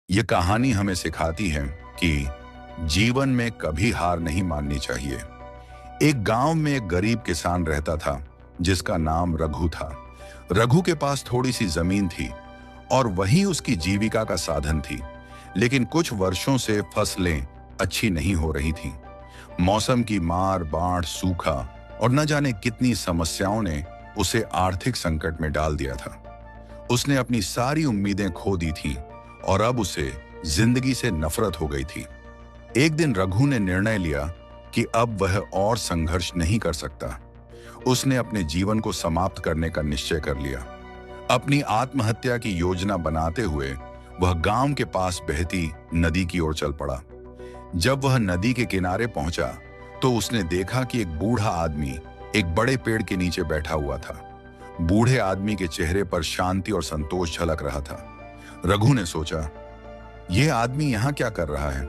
ये कहानी हमें सिखाती है कि जीवन में कभी हार नहीं माननी चाहिए। एक गांव में एक गरीब किसान रहता था जिसका नाम रघु था। रघु के पास थोड़ी सी जमीन थी और वही उसकी जीविका का साधन थी। लेकिन कुछ वर्षों से फसलें अच्छी नहीं हो रही थीं। मौसम की मार, बाढ़, सूखा और न जाने कितनी समस्याओं ने उसे आर्थिक संकट में डाल दिया था। उसने अपनी सारी उम्मीदें खो दी थीं और अब उसे जिंदगी से नफरत हो गई थी। एक दिन रघु ने निर्णय लिया कि अब वह और संघर्ष नहीं कर सकता। उसने अपने जीवन को समाप्त करने का निश्चय कर लिया। अपनी आत्महत्या की योजना बनाते हुए वह गांव के पास बहती नदी की ओर चल पड़ा। जब वह नदी के किनारे पहुंचा तो उसने देखा कि एक बूढ़ा आदमी एक बड़े पेड़ के नीचे बैठा हुआ था। बूढ़े आदमी के चेहरे पर शांति और संतोष झलक रहा था। रघु ने सोचा, यह आदमी यहां क्या कर रहा है?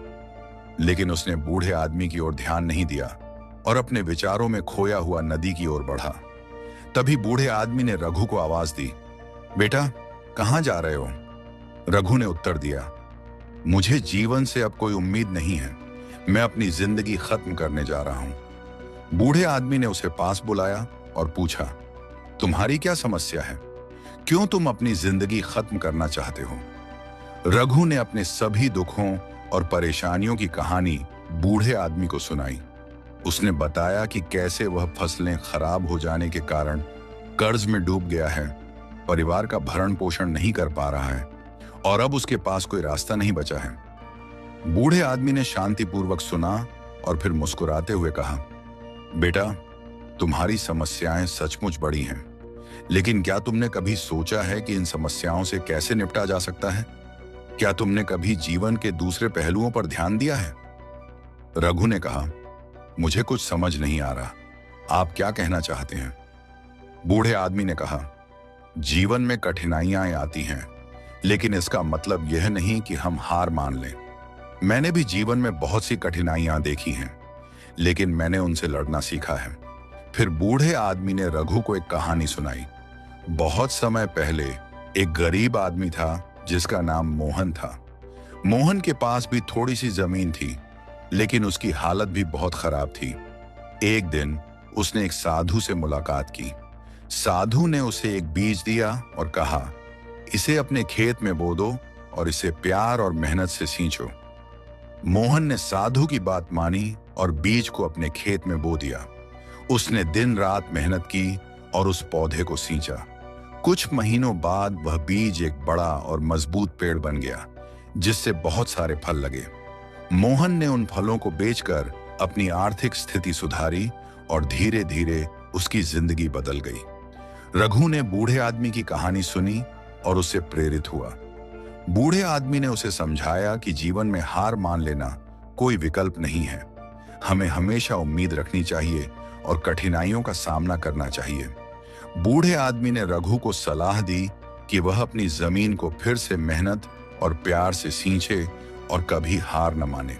लेकिन उसने बूढ़े आदमी की ओर ध्यान नहीं दिया और अपने विचारों में खोया हुआ नदी की ओर बढ़ा। तभी बूढ़े आदमी ने रघु को आवाज दी, बेटा, कहां जा रहे हो? रघु ने उत्तर दिया, मुझे जीवन से अब कोई उम्मीद नहीं है। मैं अपनी जिंदगी खत्म करने जा रहा हूं। बूढ़े आदमी ने उसे पास बुलाया और पूछा, तुम्हारी क्या समस्या है? क्यों तुम अपनी जिंदगी खत्म करना चाहते हो? रघु ने अपने सभी दुखों और परेशानियों की कहानी बूढ़े आदमी को सुनाई। उसने बताया कि कैसे वह फसलें खराब हो जाने के कारण कर्ज में डूब गया है, परिवार का भरण पोषण नहीं कर पा रहा है और अब उसके पास कोई रास्ता नहीं बचा है। बूढ़े आदमी ने शांतिपूर्वक सुना और फिर मुस्कुराते हुए कहा, बेटा, तुम्हारी समस्याएं सचमुच बड़ी हैं, लेकिन क्या तुमने कभी सोचा है कि इन समस्याओं से कैसे निपटा जा सकता है? क्या तुमने कभी जीवन के दूसरे पहलुओं पर ध्यान दिया है? रघु ने कहा, मुझे कुछ समझ नहीं आ रहा, आप क्या कहना चाहते हैं? बूढ़े आदमी ने कहा, जीवन में कठिनाइयां आती हैं, लेकिन इसका मतलब यह नहीं कि हम हार मान लें। मैंने भी जीवन में बहुत सी कठिनाइयां देखी हैं, लेकिन मैंने उनसे लड़ना सीखा है। फिर बूढ़े आदमी ने रघु को एक कहानी सुनाई। बहुत समय पहले एक गरीब आदमी था जिसका नाम मोहन था। मोहन के पास भी थोड़ी सी जमीन थी, लेकिन उसकी हालत भी बहुत खराब थी। एक दिन उसने एक साधु से मुलाकात की। साधु ने उसे एक बीज दिया और कहा, इसे अपने खेत में बो दो और इसे प्यार और मेहनत से सींचो। मोहन ने साधु की बात मानी और बीज को अपने खेत में बो दिया। उसने दिन रात मेहनत की और उस पौधे को सींचा। कुछ महीनों बाद वह बीज एक बड़ा और मजबूत पेड़ बन गया, जिससे बहुत सारे फल लगे। मोहन ने उन फलों को बेचकर अपनी आर्थिक स्थिति सुधारी और धीरे धीरे उसकी जिंदगी बदल गई। रघु ने बूढ़े आदमी की कहानी सुनी और उससे प्रेरित हुआ। बूढ़े आदमी ने उसे समझाया कि जीवन में हार मान लेना कोई विकल्प नहीं है। हमें हमेशा उम्मीद रखनी चाहिए और कठिनाइयों का सामना करना चाहिए। बूढ़े आदमी ने रघु को सलाह दी कि वह अपनी जमीन को फिर से मेहनत और प्यार से सींचे और कभी हार न माने।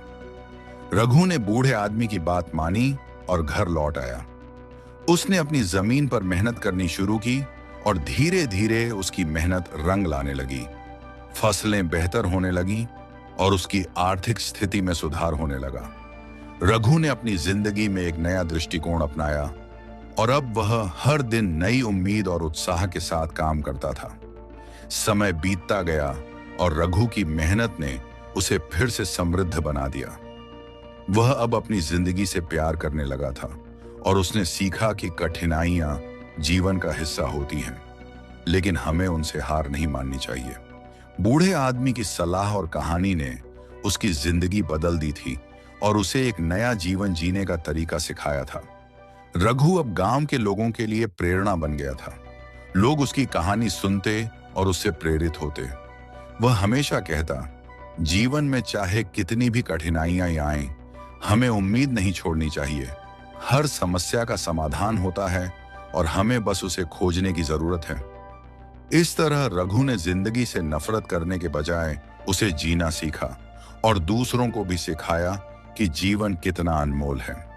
रघु ने बूढ़े आदमी की बात मानी और घर लौट आया। उसने अपनी जमीन पर मेहनत करनी शुरू की और धीरे धीरे उसकी मेहनत रंग लाने लगी। फसलें बेहतर होने लगीं और उसकी आर्थिक स्थिति में सुधार होने लगा। रघु ने अपनी जिंदगी में एक नया दृष्टिकोण अपनाया और अब वह हर दिन नई उम्मीद और उत्साह के साथ काम करता था। समय बीतता गया और रघु की मेहनत ने उसे फिर से समृद्ध बना दिया। वह अब अपनी जिंदगी से प्यार करने लगा था और उसने सीखा कि कठिनाइयां जीवन का हिस्सा होती हैं, लेकिन हमें उनसे हार नहीं माननी चाहिए। बूढ़े आदमी की सलाह और कहानी ने उसकी जिंदगी बदल दी थी और उसे एक नया जीवन जीने का तरीका सिखाया था। रघु अब गांव के लोगों के लिए प्रेरणा बन गया था। लोग उसकी कहानी सुनते और उससे प्रेरित होते। वह हमेशा कहता, जीवन में चाहे कितनी भी कठिनाइयां आएं, हमें उम्मीद नहीं छोड़नी चाहिए। हर समस्या का समाधान होता है और हमें बस उसे खोजने की जरूरत है। इस तरह रघु ने जिंदगी से नफरत करने के बजाय उसे जीना सीखा और दूसरों को भी सिखाया कि जीवन कितना अनमोल है।